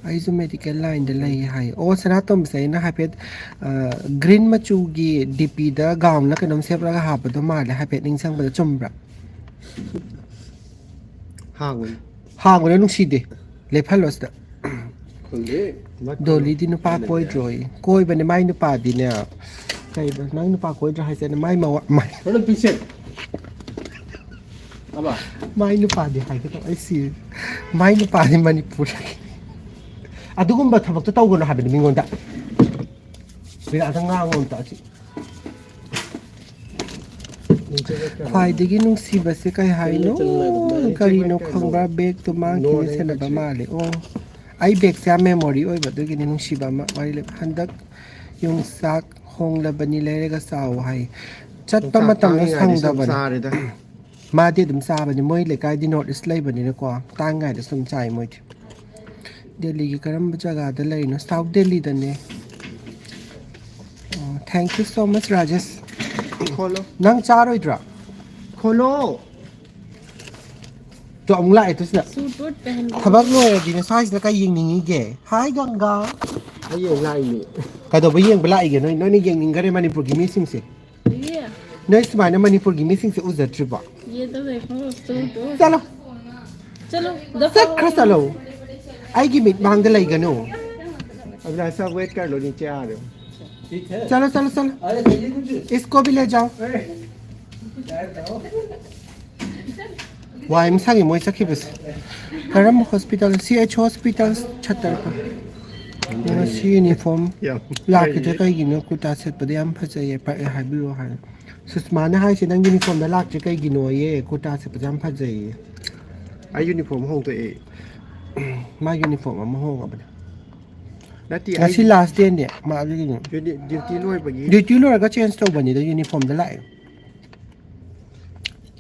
ꯑꯩꯁꯨ medical ꯂꯥꯏꯟꯗ ꯂꯩ ꯍꯥꯏ ꯑꯣ ꯁꯅꯥꯇꯣꯝꯕꯁꯦ ꯑꯩꯅ ꯍꯥꯏꯐꯦꯠ green ꯃꯆꯨꯒꯤ ꯗꯤꯄꯤꯗ ꯒꯥꯎꯟꯅ ꯀꯩꯅꯣꯝ ꯁꯦꯞꯂꯒ ꯍꯥꯞꯄꯗꯣ ꯃꯥꯜꯂꯦ ꯍꯥꯏꯐꯦꯠ ꯅꯤꯡꯁꯤꯡꯕꯗ ꯆꯨꯝꯕ꯭ꯔꯥ ꯍꯥꯡꯕꯅ ꯅꯨꯡꯁꯤꯗꯦ ꯂꯦꯞꯍꯜꯂꯣ ꯁꯤꯗ ꯗꯣꯂꯤꯗꯤ ꯅꯨꯄꯥ ꯀꯣꯏꯗ꯭ꯔꯣꯌꯦ ꯀꯣꯏꯕꯅꯦ ꯃꯥꯏ ꯅꯨꯄꯥꯗꯤꯅꯦ ꯀꯩꯕ ꯅꯪ ꯅꯨꯄꯥ ꯀꯣꯏꯗ꯭ꯔꯥ ꯍꯥꯏꯁꯦ ꯃꯥꯏ ꯃꯥꯏ ꯅꯨꯄꯥꯗꯤ ꯍꯥꯏꯒꯗꯧ ꯑꯩ ꯁꯤ ꯃꯥꯏ ꯅꯨꯄꯥꯗꯤ ꯃꯅꯤꯄꯨꯔ ꯑꯗꯨꯒꯨꯝꯕ ꯊꯕꯛꯇꯣ ꯇꯧꯒꯅꯨ ꯍꯥꯏꯕꯅꯤ ꯃꯤꯉꯣꯟꯗ ꯕꯤꯔꯥꯗ ꯉꯥꯡꯉꯣ ꯑꯝꯇ ꯑꯁꯤ ꯈ꯭ꯋꯥꯏꯗꯒꯤ ꯅꯨꯡꯁꯤꯕꯁꯦ ꯀꯩ ꯍꯥꯏꯅꯣ ꯀꯔꯤꯅꯣ ꯈꯪꯕ꯭ꯔꯥ ꯕꯦꯒꯇꯣ ꯃꯥꯡꯈꯤꯅꯦ ꯁꯦꯟꯅꯕ ꯃꯥꯜꯂꯦ ꯑꯣ ꯑꯩ ꯕꯦꯒꯁꯦ ꯌꯥꯝ ꯃꯦꯃꯣꯔꯤ ꯑꯣꯏꯕ ꯑꯗꯨꯒꯤꯅꯤ ꯅꯨꯡꯁꯤꯕ ꯑꯃ ꯋꯥꯔꯤ ꯂꯩꯕ ꯍꯟꯗꯛ ꯌꯣꯡꯆꯥꯛ ꯍꯣꯡꯂꯕꯅꯤ ꯂꯩꯔꯒ ꯆꯥꯎ ꯍꯥꯏ ꯆꯠꯄ ꯃꯇꯝꯗ ꯁꯪꯗꯕꯅꯤ ꯃꯥꯗꯤ ꯑꯗꯨꯝ ꯆꯥꯕꯅꯤ ꯃꯣꯏ ꯂꯩꯀꯥꯏꯗꯤ ꯅꯣꯔꯠ ꯏꯁ ꯂꯩꯕꯅꯤꯅꯀꯣ ꯇꯥꯡꯉꯥꯏꯗ ꯁꯨꯝ ꯆꯥꯏ ꯃꯣꯏꯗꯤ ꯗꯦꯜꯂꯤꯒꯤ ꯀꯔꯝꯕ ꯖꯒꯥꯗ ꯂꯩꯔꯤꯅꯣ ꯁꯥꯎꯠ ꯗꯦꯜꯂꯤꯗꯅꯦ ꯊꯦꯡꯛ ꯌꯨ ꯁꯣ ꯃꯆ ꯔꯥꯖꯦꯁ ꯅꯪ ꯆꯥꯔꯣꯏꯗ꯭ꯔꯥ ꯈꯣꯂꯣ ꯇꯣ ꯑꯃꯨꯛ ꯂꯥꯛꯑꯦ ꯇꯨ ꯁꯤꯗ ꯊꯕꯛ ꯂꯣꯏꯔꯗꯤ ꯁ꯭ꯋꯥꯏꯁꯤꯗ ꯀꯩ ꯌꯦꯡꯅꯤꯡꯉꯤꯒꯦ ꯍꯥꯏ ꯒꯪꯒꯥ ꯑꯩ ꯌꯦꯡ ꯂꯥꯛꯏꯅꯦ ꯀꯩꯗꯧꯕ ꯌꯦꯡꯕ ꯂꯥꯛꯏꯒꯦ ꯅꯣꯏꯅ ꯌꯦꯡꯅꯤꯡꯈꯔꯦ ꯃꯅꯤꯄꯨꯔꯒꯤ ꯃꯤꯁꯤꯡꯁꯦ ꯅꯣꯏ ꯁꯨꯃꯥꯏꯅ ꯃꯅꯤꯄꯨꯔꯒꯤ ꯃꯤꯁꯤꯡꯁꯦ ꯎꯖꯗ꯭ꯔꯤꯕꯣ ꯆꯠꯂꯣ ꯆꯠꯈ꯭ꯔ ꯆꯠꯂꯣ ꯑꯩꯒꯤ ꯃꯤꯠ ꯃꯥꯡꯗ ꯂꯩꯒꯅꯨ चलो चलो चलो इसको भी ले जाओ वाई में सांगे मोई सखी बस करम हॉस्पिटल CH हॉस्पिटल छतर पर सी यूनिफॉर्म लाके थे कई गिनो कुटा सेट पदे हम फजाये पर हाइबिरो हाय सुषमा ने हाय से नंग यूनिफॉर्म दा लाके कई गिनो ये कुटा से पदे हम फजाये आई यूनिफॉर्म होंग तो ए मा यूनिफॉर्म हम होंग अब ngasi last day ne ma adugino duty loiraga change tawbanida uniform da lae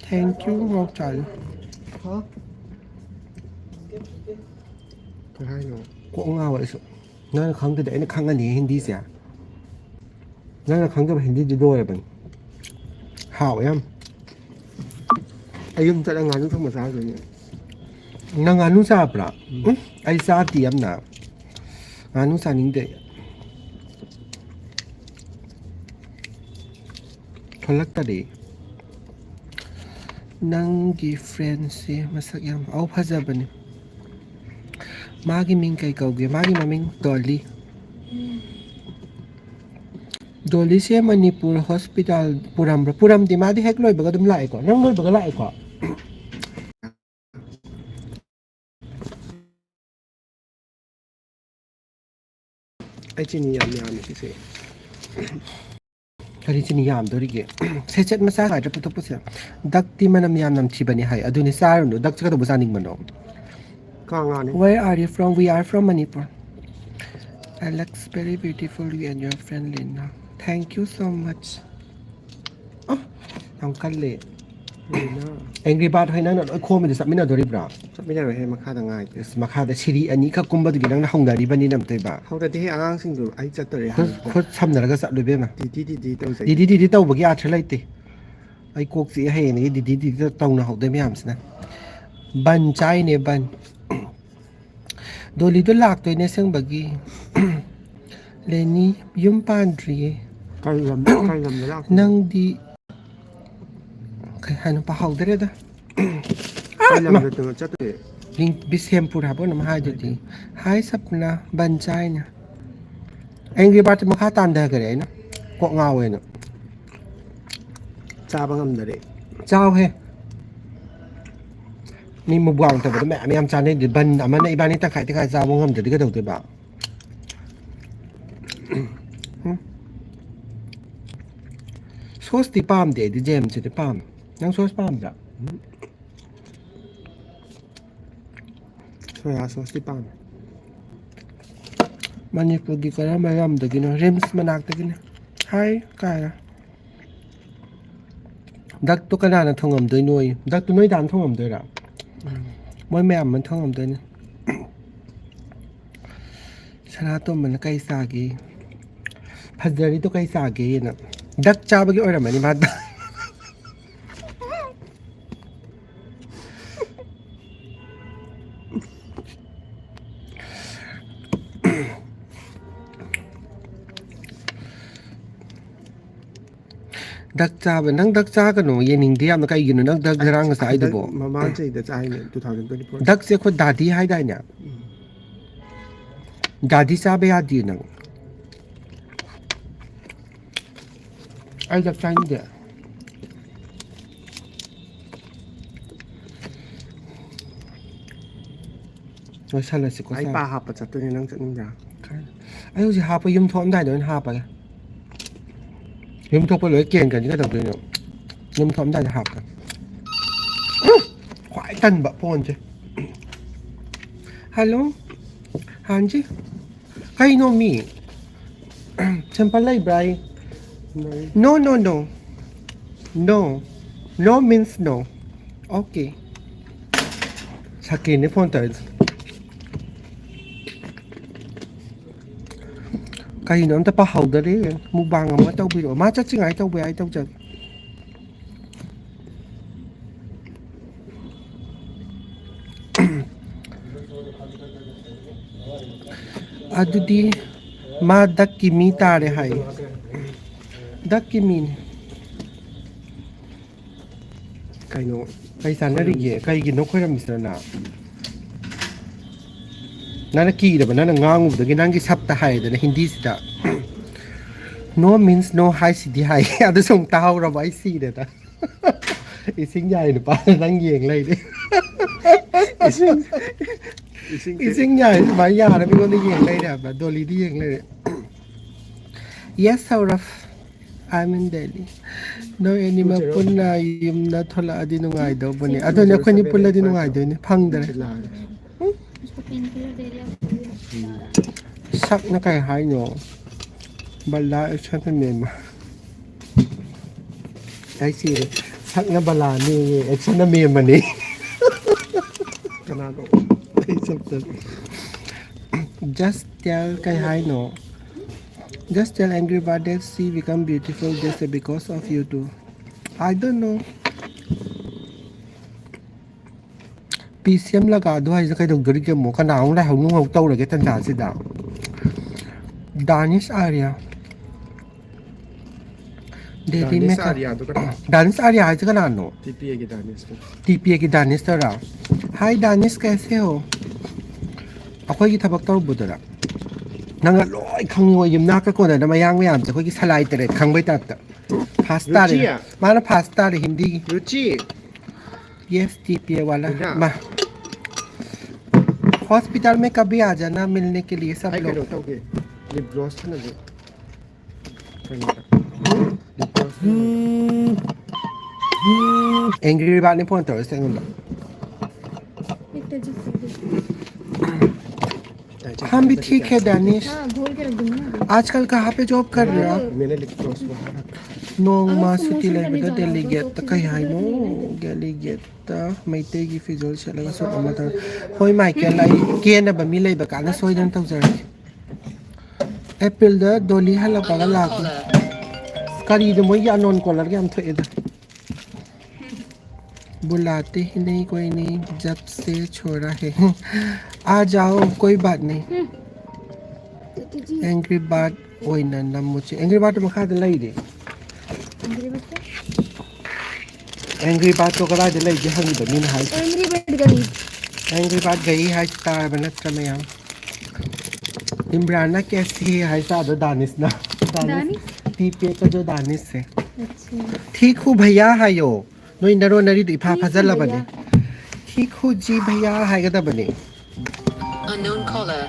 thank you ngokchal ko ngawa isu nana khangda aina khangani hindi se nana khangda hindi di do yaban haw yam ayum ta nganu thong ma sa so ni nang anu sa pra ai sa ti yam na nganu saning de tholak ta de nangi friend se masak yam au phajabani magi ming kai kauge magi maming dolly dolly se manipur hospital puram di madi hek loi baga dum lai ko nang loi baga lai ko ai chini yam yam si se kari chini yam dorige se chet masa ha ta puto pusa dakti manam yam nam thibani hai aduni sarunu dak chaka to busaning mano ka ngani where are you from we are from manipur Alex very beautiful you and your friend Lena thank you so much oh am kalle angry bird hai nang oi khom de samina doribra samina ro he makha da ngai makha da siri ani kha kumba du nang na hongdari bani nam toi ba hongda de he angang sing du ai chat tore ha khot samnaraga chat lobe ma di tau bagi athra laite ai kok si he ni di tau na hogde myam sna ban chai ne ban doli do lak toi ne sang bagi leni yum pandri kai lam nang di hanu pa hawdere da lam da to chat link bisempur habo nam hai di hai sapna banchai na angry bird ma kha tan da gare na ko ngawe na cha ba ngam dare chao he ni mu buang ta ba me am cha ne di ban amana ibani ta khai cha bo ngam de ga dau de ba sauce ti pam de di jam che de pam nang sauce pam da soya sauce ti pam manipur gi kara mayam da gino rims manak da gino hai kaya dak to kana na thongam doi noi dak to noi dan thongam doi ra moi mayam man thongam doi ni sana to man kai sa gi phajari to kai sa gi na dak cha ba gi oramani ma ดักจ้าเป็นนั่งดักจ้ากันหนูเย็นหิงเดียมแล้วก็อีกหนูนั่งดักร่างกับสายดูบ่ Mama say that's I mean 2024. ดักเสียคนดาดีให้ได้เนี่ยดาดีซาเบียดีนังไอ้ดักจ้านี่เดียว่าฉันเลยสิก็ Ay ทราบ pa hapat sa to ni nang sa niya. ไอ้สิหาไปยืมทอมได้เดี๋ยวมันหาไปยืมทอมไปเลยเก่งกันนี่ก็ต้องเป็นเนี่ยยืมทอมได้จะหากันควายตันบะพ่นเจ้ฮัลโหลฮันจีใครโนมีฉันไปไล่ไบร no no no no no means no okay ชักกินนี่พ่นแต่cái nó ta bao hậu đấy mua bằng mà tao bị rồi má chắc chứ ai tao về ai tao chờ adudi ma dakimi tare hai dakimi Kay no. cái sản nó đi gì cái gì nó khơi ra mình nào nana ki da nana ngangu da ginang ki sapta hai da hindi sida no means no hai sidi hai adu song tao ra bai si da ta i sing yai no pa nang yeng lai de i sing yai bai ya da mi ko ni yeng lai da ba do li di yeng lai yes Sauraf I'm in Delhi no anima punna yum na thola adi nu ngai do bani adu ne khoni pulla di nu ngai do ni phang da उसको pain killer दे दिया sắc nó cái hai nhỏ bala action thân mềm mà cái gì đấy sắc nó bala nè action nó mềm mà nè Kanado. just tell cái hai nó just tell angry birds see become beautiful just because of you too I don't know PCM लगा दो है cái đồng tử cái mỏ cái nào cũng lại hồng hồng tâu là cái tân giả gì đạo Danish area Delhi में Area to ka. Danish area है जगह ना no TPA ki danis ko. TPA की Danish तरह Hi Danish कैसे हो अखोई की थबक तौर बुदरा नंगा लोई खंग वो यमुना का कोना ना मयांग में आम से कोई की सलाई तेरे खंग बैठा था पास्ता रे माना पास्ता रे हिंदी Ruchi. yes TPA वाला क्या? मा हॉस्पिटल में कभी आ जाना मिलने के लिए सब Ay लोग kano to ke. Lip gloss na do. Lip gloss. Angry बात नहीं पहुंचता वैसे नहीं हम भी ठीक है दानिश हाँ घोल के रख दूंगी ना आजकल कहाँ पे जॉब कर रहे हो आप Mene lip gloss mo. नोंग मासुती लेबदा डेलीगेट कहीं हाई नो डेलीगेट मैतेगी फिजोल चलेगा सो अमतर होय माइकल लाई केन बमी लेबा काना सोयदन तौजर अप्रैल द डोली हला पागा लाग करी द मोय अनोन कॉलर के हम थेदा बुलाते ही नहीं कोई नहीं जब से छोड़ा है आ जाओ कोई बात नहीं एंग्री बर्ड ओय ना नमुचे एंग्री बर्ड मखा द लाई दे एंग्री बर्ड तो करा दे लाई जे हंगी द मिन हाई एंग्री बर्ड गई एंग्री बर्ड गई हाई स्टार बनत कमयाम इमरान कैसी है हाई सादो दानिश ना दानिश टीपे का जो दानिश है अच्छा ठीक हूँ भैया हायो नोई नरो नरी द इफा फजल बने ठीक हूँ जी भैया हाय गदा बने Unknown caller.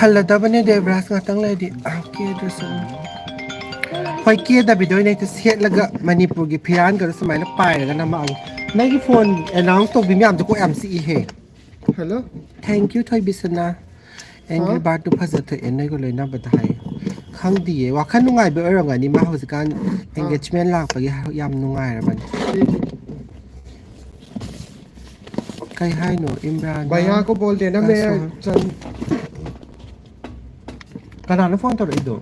हल्लदा बने देवराज ngатang lai di के दसम होय के दा बिदोय नै त सेट लगा मणिपुर की फिरान कर समायना पाय लगा ना मांग नै की फोन अनाउंस तो बिम याम तो को एमसी हे Hello. थैंक यू थोय बिसना एंग्री बर्ड तो फजत थे नै को लेना बताय खंग दिए वाखन नुंगाय बे अरंगानी मा हौजकान एंगेजमेंट लापगी याम नुंगाय रबन कई हाय नो Imran Baya ko bolte na me chan. कनाना फोन तौर इदो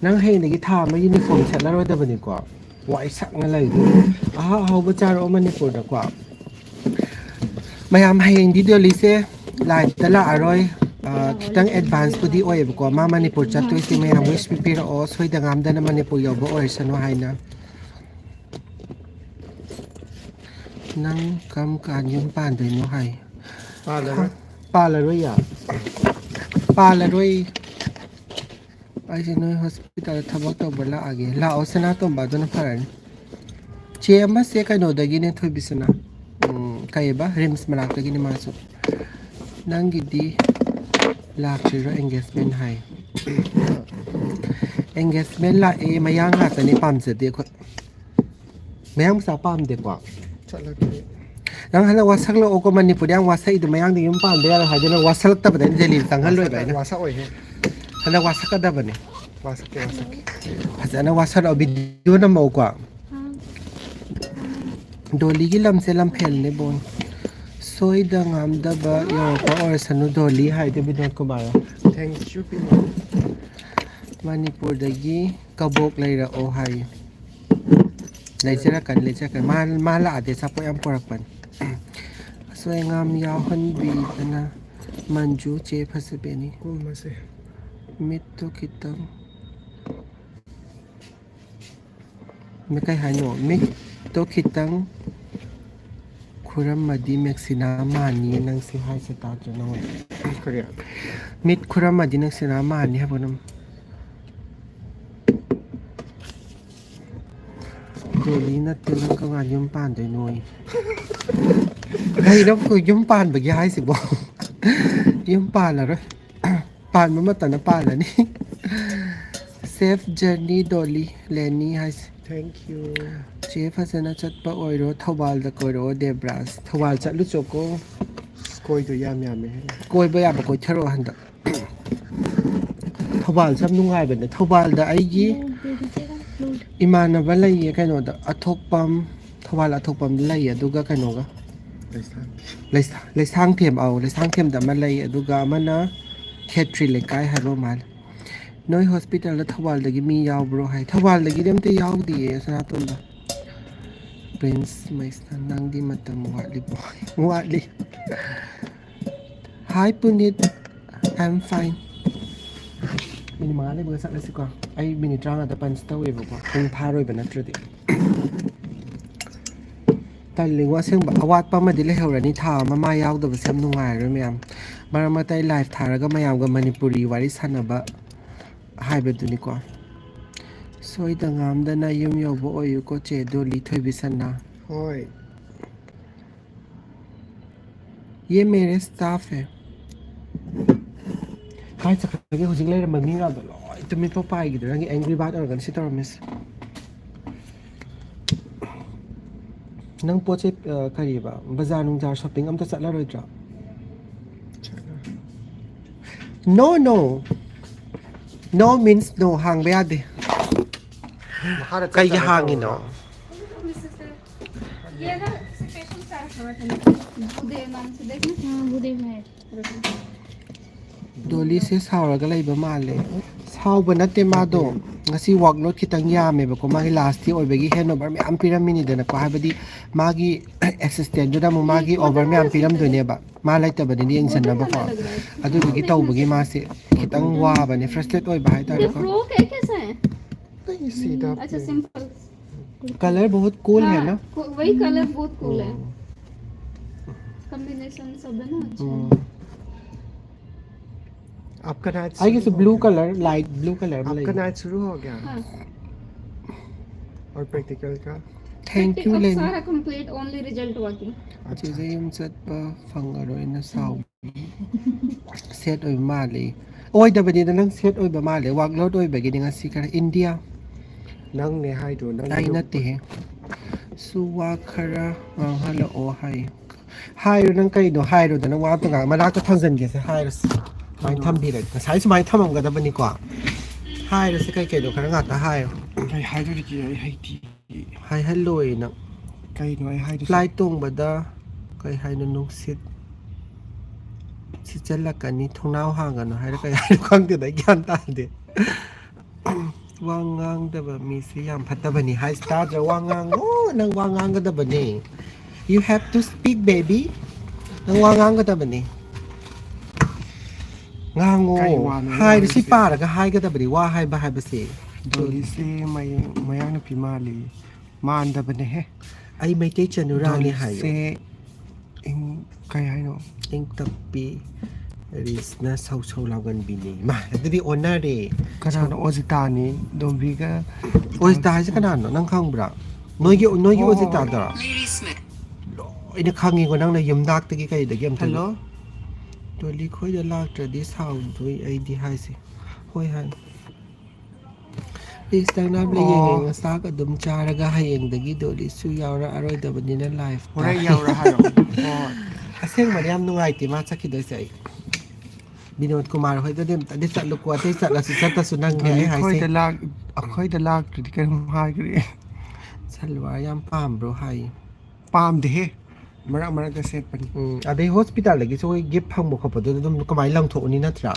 नंग हेनगी था मा यूनिफॉर्म सेटलर दबनी को वाई सकना लई दो आहा हाउ बचारो मणिपुर द को mayam hayeng di Dolly se live tala aroy kitang advance pudi oyebko ma Manipur chatoi si mayam wish pipira o soida ngamda na Manipur yobo or sano haina nang kam kan yung panday no hay palaroy ya palaroy ay sino hospital tabak to bala age la o sana to ba do na paran che amma se kano dagi ne thoy bisana kaya ba rims malak dagi ni masuk nang gidi lakshiro engagement hai engagement la e mayang ha tani pam se de ko mayang sa pam de kwa nang hala wasak lo ko Manipur yang wasai du mayang de yum pam de ha de na wasak ta ba de jeli tang hal loi ba na Wasa oi he. hala wasak ka da ba ne Wasa ke wasa. Hazana wasak au video na mo kwa Dolly gi lam se lam phel ne bon soi da ngam da ba yo ko or sanu Dolly hai de bidon ko ba Thank you Pino. Manipur dagi kabok leira o hai leira kan mala ade sapo yang porakpan so ngam ya hon bi na manju che phasbeni Mase. mitto kitang me kai hanyo mitto kitang khuram madi mexina mani nang si hai se ta jano Korea. mit khuram madi nang sina mani habonam Dolly na tilang ka nga yung panday noy. Ay, no, ko yung pan bagi hay si bo. Yung pala ro. Pan mo mata na pala ni. Safe journey Dolly, Lenny hay. Thank you. Chef hasana chat pa oiro thawal da ko ro Debras. Thawal chat lu choko. Koi to yam he. Koi ba ya ba koi tharo handa. Thawal sam nungai ba ne thawal da ai gi imanaba lay kaino da athokpam thawal athokpam lay aduga kaino ga leisang them au leisang them da ma lay aduga mana khetri le kai haro mal noi hospital da thawal da gi mi yaw bro hai thawal da gi dem te yaw di sana ton da prince maista nang di matam wali boy wali hi punit I'm fine Mini mga alay mga sakla si ko ay minitra nga tapan sa tawi ko kung paroy ba natrati taling waseng ba awat pa madili hawra ni tha mamayaw da ba sem nungai ro mayam maramatay live tharaga mayam ga Manipuri wari sanaba hai ba duni ko soi da ngam da na yum yo bo oyu ko che Dolly thoi bisana Hoi. ये मेरे staff है kai sakage hojik lai mami ra do loi tumi to pai gi rangi angry bird or gan sitor miss nang poche kari ba bazar nung jar shopping am ta chatla roi tra no means no hang ba de kai hang no ये ना special chart बुदे नाम से देखना हाँ बुदे में Dolly se sauraga laiba male sauba natte mado ngasi workload kitang yame ba ko magi last year oibagi handover me am pyramid dana ko habadi magi assistant joda mo magi over me am pyram done ba ma laita ba ni eng sanna ba ko adu gi tawbagi ma se kitang wa ba ne frustrate oiba hai ta ये ko frock है कैसा है नहीं सीधा. अच्छा simple color बहुत cool है ना वही कलर बहुत कूल है कॉम्बिनेशन सब है ना अच्छा आपका नाच. I guess blue color light blue color आपका नाच शुरू हो गया. हाँ और प्रैक्टिकल का. thank you अब len सारा complete only result working chise yum chat pa fangaro ina sau set oi male oi da bani nang set oi ba male workload oi ba gi nga sikara India नंग ने high दो नंग. ai nate suwa khara hala o hai hai ro nang kai do hai ro da nang wa to ga ma ka thang jan ge se hai ro mai tham bi re ka sai mai tham am ga da bani kwa hai ro se kai kai do khara nga ta hai ro कहीं high दो दिखी है high tea. hai hello na कहीं no high दो. flight tong ba da kai hai no nung sit si challa ka ni thongnau ha ga no hai ra kai hai ro khang de da gyan ta de wangang da ba mi si yam phatta bani hai star ja wangang oh nang wangang ga da bani you have to speak baby Nang wangang ka ba ni? Ngango. Hai si para ka hai ka ba ni? Wa hai ba si? Dolly se mayang na pimali. Manda ba ne he? Ay may tay chanurani hai. Se ing kaya no. Ing tapi. Riz na saw lawan bini. Ma, dadi onar eh. Kanano ozita ni dombi ka. Ozita sa kanano nang kang bra. Noy ozita dara. Lady Smith. Ina kangi ko nang na yumdak tagi kay dagi am Hello? Dolly khoi da lak tra di sound doi ai di hai si. Hoi han. Please tang na bla yeng nga sa ka dum chara ga hayeng dagi Dolly su yawra aroi da bani na life. Ora yaura hayo. Oh. Aseng Mariam nungai ti ma sakit doi sai. Binod Kumar hoi da dem di sa lukwa ti sa la si sa ta sunang Dolly ngai hai khoi si. da lag di ka hai kri. Salwa yam pam bro hai. Pam de he. Marak ka set pan. Adai hospital lagi so gift phang mo khopo do dum kamai lang tho ni na tra.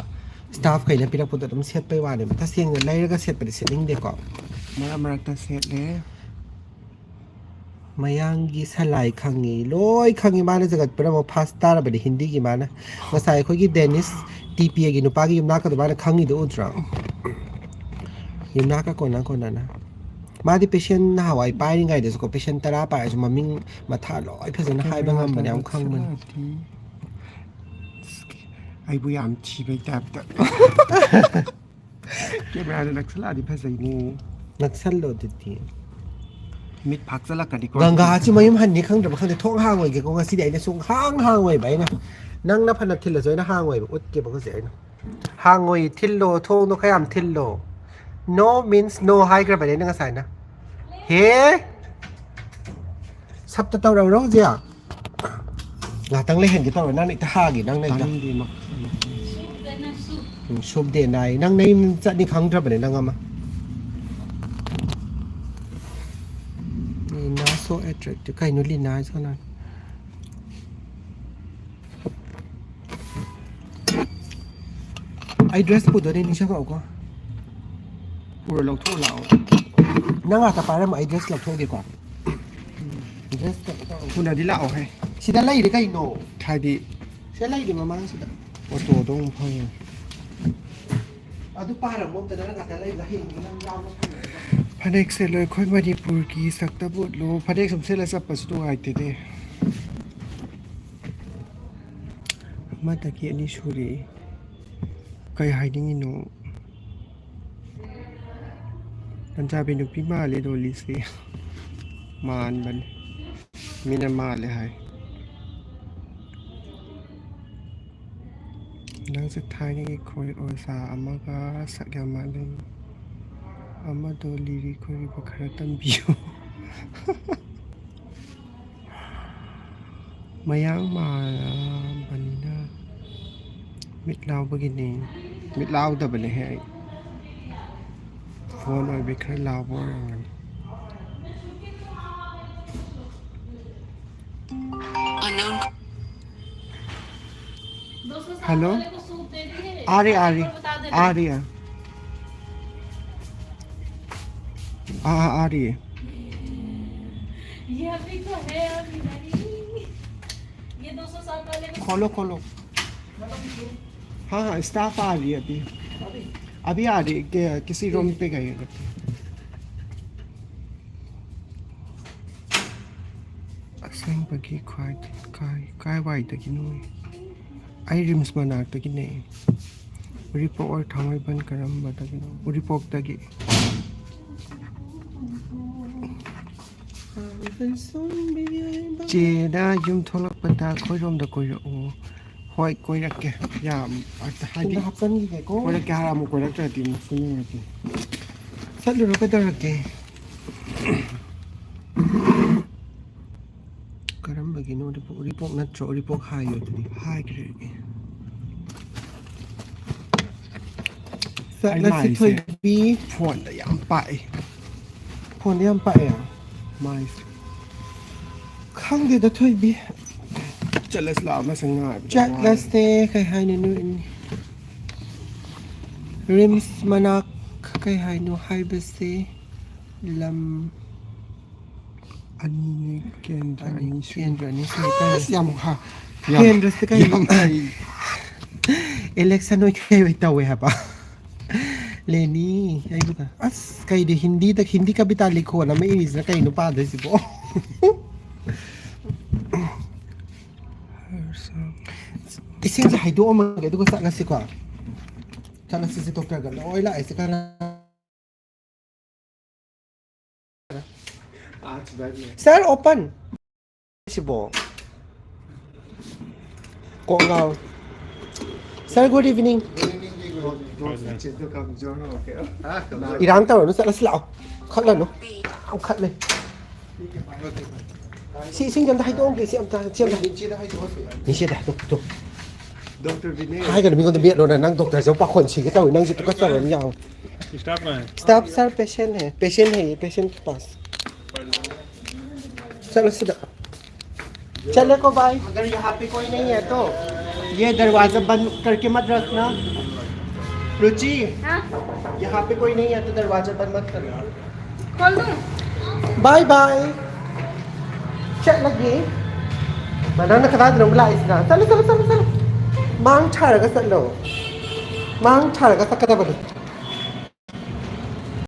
Staff kai na pirak pu dum set pai wa ne ta seng lai ra ga set pa setting de ko. Marak ta set le. Mayangi salai khangi loi khangi mana jagat pra mo pasta ra ba hindi gi mana masai khoi gi Dennis TP gi nu pa gi yumna ka do mana khangi do utra yumna ka ko na na ma di patient na hawai pai ngai de ko patient tara pa ju maming matha loi phajana hai ba ngam ba yam khang man ai bu yam chi bai tap ta. Ke ba na naksala di phasai ni. naksal lo ti Mit phak sala ka di ko. ganga chi mayum han ni khang da khang de thong hang oi ge ko nga si dai na sung hang oi bai na nang na phana thil la joi na hang oi ut ke ba ko se na hang oi thil lo thong no khayam thil lo no means no hai gra ba de na sai na he sắp ta tàu đầu đó gì à là tăng lên cái tàu năng này ta ha cái năng này Tanim di mak. sụp để này năng này sẽ đi khăng ra bên năng ama nó so attractive cái nó liên này sao nào ai dress phụ đó đi như sao có Puro log tho lao. năng à ta phải làm ai dress lọc thôi đi qua dress Kuna di lao he. xin đã lấy được cái nổ Thai di sẽ lấy được mà mang xin đã oto dong phai. à tôi para một cái đó là cái lấy là hình năng lao nó พระเดกเสร็จเลยค่อยมาดีปุรกีสักตะบุตรโลพระเดกสมเสร็จแล้วสับปัสดุไอเตเดมาตะกี้อันนี้ชูรีไกหายดิ้งโนนันจะเป็นอุปิมาเลยโดลิซีมานบันมีนามาเลยหายนังสุดท้ายนี่คอยโอซาอามาก็สักยามาเลย Ama doliri kori bakaratan biyo. Mayang banina. Mitlaw begini. Mitlaw da bale hai. Phone oi bekar law bo rangan. Unknown. Hello? Ari. आ रही है ये अभी तो है अभी नहीं ये 200 साल पहले खोलो हाँ स्टाफ आ रही है अभी आ रही है किसी रूम पे गई है असंग बगी काय वाई तक नोई आई रिम्स बना तक नहीं रिपोर्ट थांगे बन करम बता नो रिपोर्ट तकเจได้ยุ่มทรปตาคอยรวมตะคอยโอหอยคอยรักแกยามอาจจะให้ดิ hấp dẫn gì cái คอยรักแกหามุคอยรักแต่ติมฟุ้งยังไงดิ sắt được cái tao cái cái đó bagi nó report nát chỗ report hai rồi thì ให้กันเลย sắt là sẽ thôi bi ฝนแต่ยามไป phone đi ăn phải à ไม่ khang thì đã thôi bi จะเลิกลามาสังง่าย chat là sẽ cái hai này nữa rims manak cái hai nó hai bê xe làm อันนี้เนี่ยเกณฑ์อันนี้ tiền rồi này sẽ cái ยามค่ะ Henry se kai election noi kai wai tawe ha pa Lenny ai buta as kai de hindi tak hindi ka bitali ko na may inis na kai no pa de si po Ising sa hai do mo ga do ko sa na si ko Sana si doktor ga no ila ai si ka na Sir open si bo Ko ngao Sir good evening Irang tao nó sẽ là lão khát lần nó không khát lên xin xin cho thay tôi cái xem ta你现在都 hai cái mình còn biết rồi là năng doctor giống bác khuẩn chỉ cái tàu năng gì có tàu làm nhau stop sir patient है patient pass चलो सीधा चले को भाई अगर यहाँ पे कोई नहीं है तो ये दरवाजा बंद करके मत रखना रुचि यहाँ पे कोई नहीं है तो दरवाजा बंद मत करना खोल दूं बाय बाय चल लगी mana nakaraad ng lais na salo mang chara ka sa lo mang chara ka sa katabi